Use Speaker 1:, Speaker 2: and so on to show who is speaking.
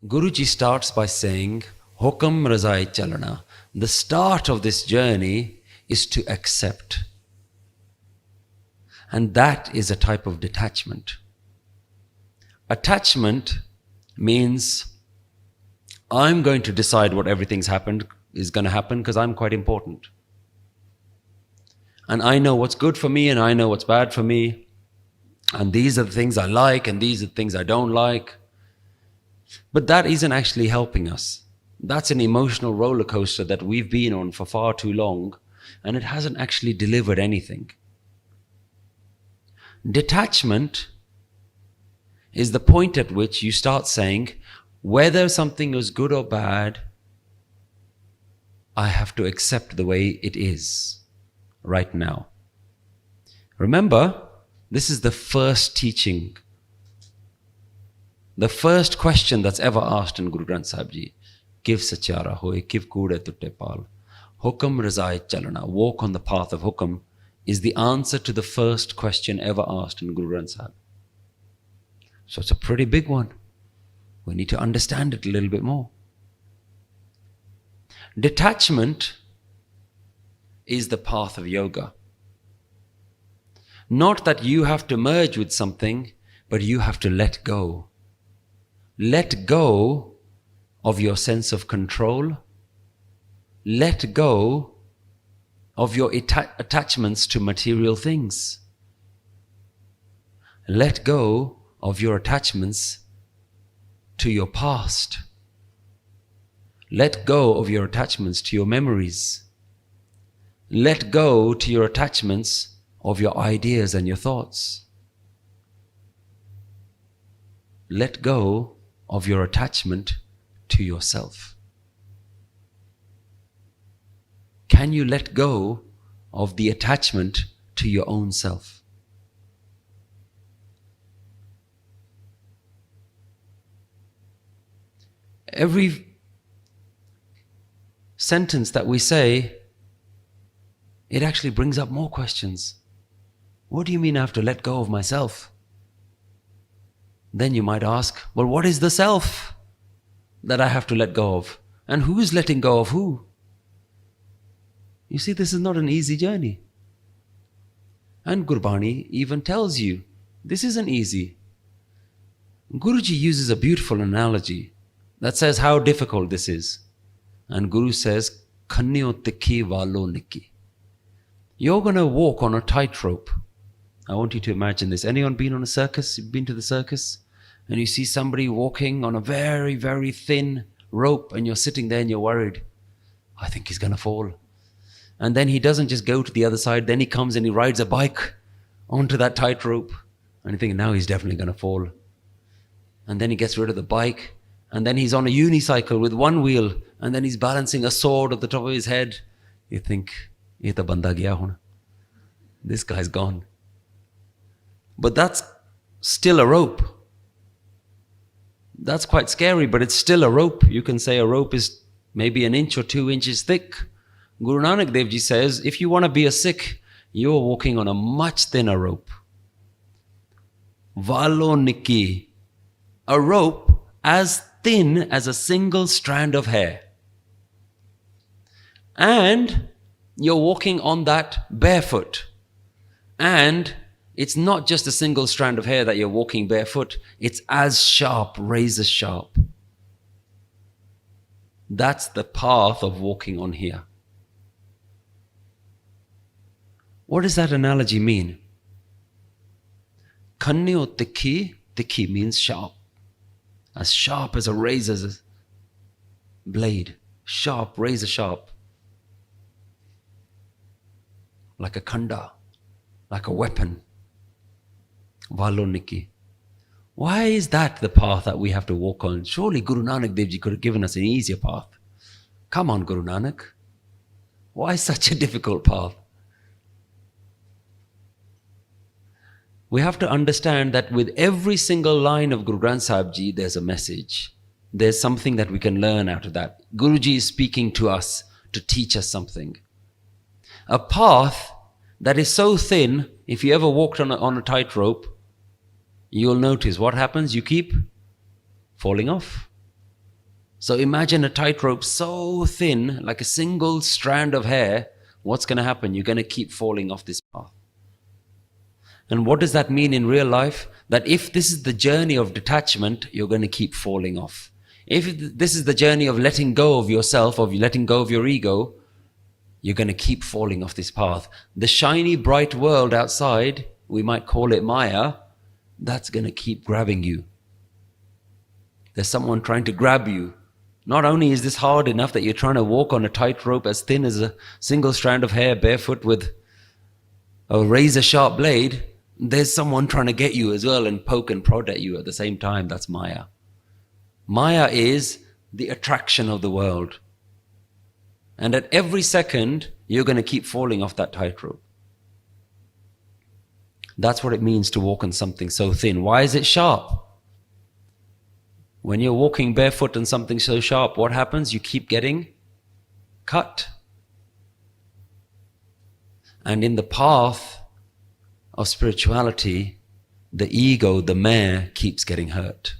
Speaker 1: Guruji starts by saying, Hukam Razai Chalana. The start of this journey is to accept. And that is a type of detachment. Attachment means I'm going to decide what everything's happened is going to happen because I'm quite important. And I know what's good for me and I know what's bad for me. And these are the things I like and these are the things I don't like. But that isn't actually helping us. That's an emotional roller coaster that we've been on for far too long, and it hasn't actually delivered anything. Detachment is the point at which you start saying, whether something is good or bad, I have to accept the way it is right now. Remember, this is the first teaching. The first question that's ever asked in Guru Granth Sahib Ji, Kiv sachara hoye, kiv kude tutte pal. Hukam razai chalana, walk on the path of hukam, is the answer to the first question ever asked in Guru Granth Sahib. So it's a pretty big one. We need to understand it a little bit more. Detachment is the path of yoga. Not that you have to merge with something, but you have to let go. Let go of your sense of control. Let go of your attachments to material things. Let go of your attachments to your past. Let go of your attachments to your memories. Let go to your attachments of your ideas and your thoughts. Let go of your attachment to yourself. Can you let go of the attachment to your own self? Every sentence that we say, it actually brings up more questions. What do you mean I have to let go of myself? Then you might ask, well, what is the self that I have to let go of? And who is letting go of who? You see, this is not an easy journey. And Gurbani even tells you, this isn't easy. Guruji uses a beautiful analogy that says how difficult this is. And Guru says, Khanyo tikhi valo nikki. You're going to walk on a tightrope. I want you to imagine this. Anyone been on a circus? You've been to the circus? And you see somebody walking on a very, very thin rope and you're sitting there and you're worried. I think he's going to fall. And then he doesn't just go to the other side. Then he comes and he rides a bike onto that tightrope. And you think, now he's definitely going to fall. And then he gets rid of the bike. And then he's on a unicycle with one wheel. And then he's balancing a sword at the top of his head. You think, ye to banda gaya hona. This guy's gone. But that's still a rope. That's quite scary, but it's still a rope. You can say a rope is maybe 1 inch or 2 inches thick. Guru Nanak Dev Ji says, if you want to be a Sikh, you're walking on a much thinner rope. Valo nikki. A rope as thin as a single strand of hair. And you're walking on that barefoot. And it's not just a single strand of hair that you're walking barefoot. It's as sharp, razor sharp. That's the path of walking on here. What does that analogy mean? Khanyo tikhi. Tikhi means sharp. As sharp as a razor's blade. Sharp, razor sharp. Like a khanda. Like a weapon. Valo nikki. Why is that the path that we have to walk on? Surely Guru Nanak Dev Ji could have given us an easier path. Come on, Guru Nanak. Why such a difficult path? We have to understand that with every single line of Guru Granth Sahib Ji, there's a message. There's something that we can learn out of that. Guruji is speaking to us to teach us something. A path that is so thin, if you ever walked on a tightrope, you'll notice what happens. You keep falling off. So imagine a tightrope so thin, like a single strand of hair. What's going to happen? You're going to keep falling off this path. And what does that mean in real life? That if this is the journey of detachment, you're going to keep falling off. If this is the journey of letting go of yourself, of letting go of your ego, you're going to keep falling off this path. The shiny, bright world outside, we might call it Maya, that's going to keep grabbing you. There's someone trying to grab you. Not only is this hard enough that you're trying to walk on a tightrope as thin as a single strand of hair, barefoot with a razor-sharp blade, there's someone trying to get you as well and poke and prod at you at the same time. That's Maya. Maya is the attraction of the world. And at every second, you're going to keep falling off that tightrope. That's what it means to walk on something so thin. Why is it sharp? When you're walking barefoot on something so sharp, what happens? You keep getting cut. And in the path of spirituality, the ego, the mare, keeps getting hurt.